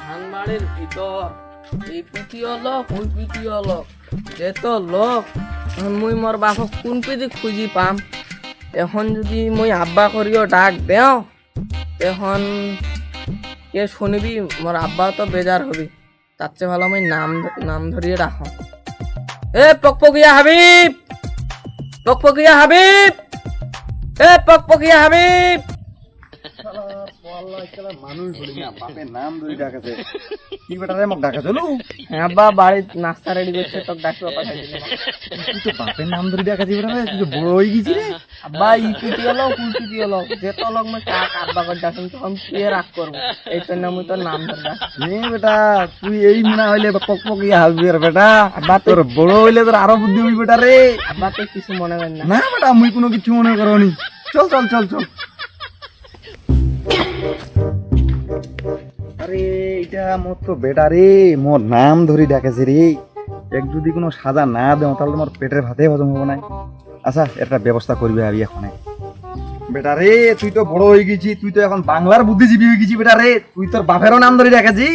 ধানবাড়ির ভিতর এই পিটিও লোক ওই পিটিও লোক যেত লোক মুই মোর বাপক কোন পিদি খুঁজি পাম। এখন যদি মুই আব্বা করিও ডাক দেও এখন কে শুনিবি, মোর আব্বাও তো বেজার হবি। তার চেয়ে ভালো আমি নাম নাম ধরিয়ে রাখো। এ পকপকিয়া হাবিব, পকপকিয়া হাবিব, এ পকপকিয়া হাবিব। মানুষ বলি না, বাপের নাম ধরে ডাকাছে। কি বেটা রে, মোক ডাকা চলু। আব্বা বাড়ির নাস্তা রেডি করছে, তোকে ডাকতে পাঠাই দিলাম। তুই তো বাপের নাম ধরে ডাকাছি বেটা রে, তুই তো বড় হয়ে গেছি রে। আব্বা ই পিটি হলো কুল পিটি হলো যেত লোক মই কাক আব্বা করে ডাকুন তখন কে রাগ করবো, এই জন্য আমি তোর নাম ধরে ডাক। বেটা তুই এই মনে হইলে পকপকিয়া হাবি রে বেটা। আব্বা তোর বড় হইলে তোর আরো বুদ্ধি হবি বেটা রে। আব্বা তো কিছু মনে করেন না। না বেটা, মুই কোনো কিছু মনে করনি। চল চল চল চল। আরে এটা মোর তো বেটা রে, মোর নাম ধরে ডাকেছে রে। এক যদি কোনো সাজা না দেও তাহলে তোমার পেটের ভাতে হজম হবো না। আচ্ছা একটা ব্যবস্থা করবি আমি এখন। বেটা রে তুই তো বড় হয়ে গেছি, তুই তো এখন বাংলার বুদ্ধিজীবী হয়ে গেছি বেটা রে। তুই তোর বাপেরও নাম ধরে ডাকেছি।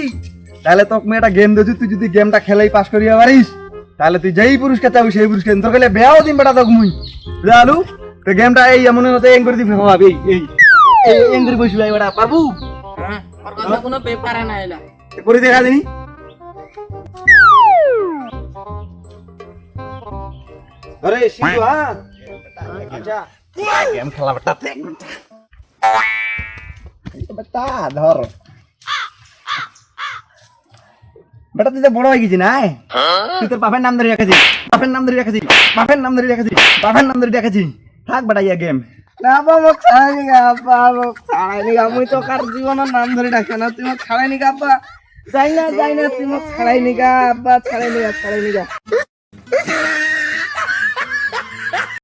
তাহলে তোকে আমি একটা গেম দিয়েছি, তুই যদি গেমটা খেলেই পাস করিয়া পারিস তাহলে তুই যেই পুরস্কার চাবি সেই পুরস্কার তোর খেলে বেয়াও দিন বেটা তোকে মুই। বুঝালু তো গেমটা এই এমন মতো এং করে দিবি ভাবি, এই এই এং করে বসবি বেটা, পারবু? হ্যাঁ, ওর কথা কোনো ব্যাপারে না এলা। করে দেখা দিনি। আরে শিশু হ্যাঁ, আচ্ছা গেম খেলা বেটা, বেটা ধর বেটা। তুই তো বড় হয়ে গেছি না, তুই তোর বাপের নাম ধরে রেখেছি, বাপের নাম ধরে রেখেছি, বাপের নাম ধরে রেখেছি, বাপের নাম ধরে রেখেছি। থাক বেটা ইয়া গেম না আব্বা মোক ছাড়াইনি গা, আব্বা মোক ছাড়াইনি গা। মুই তো কার জীবনের নাম ধরে ডাকে না, তুই মোক ছাড়াইনি গা আব্বা। যাই না তুই মোক ছাড়াইনি গা আব্বা, ছাড়াইনি গা।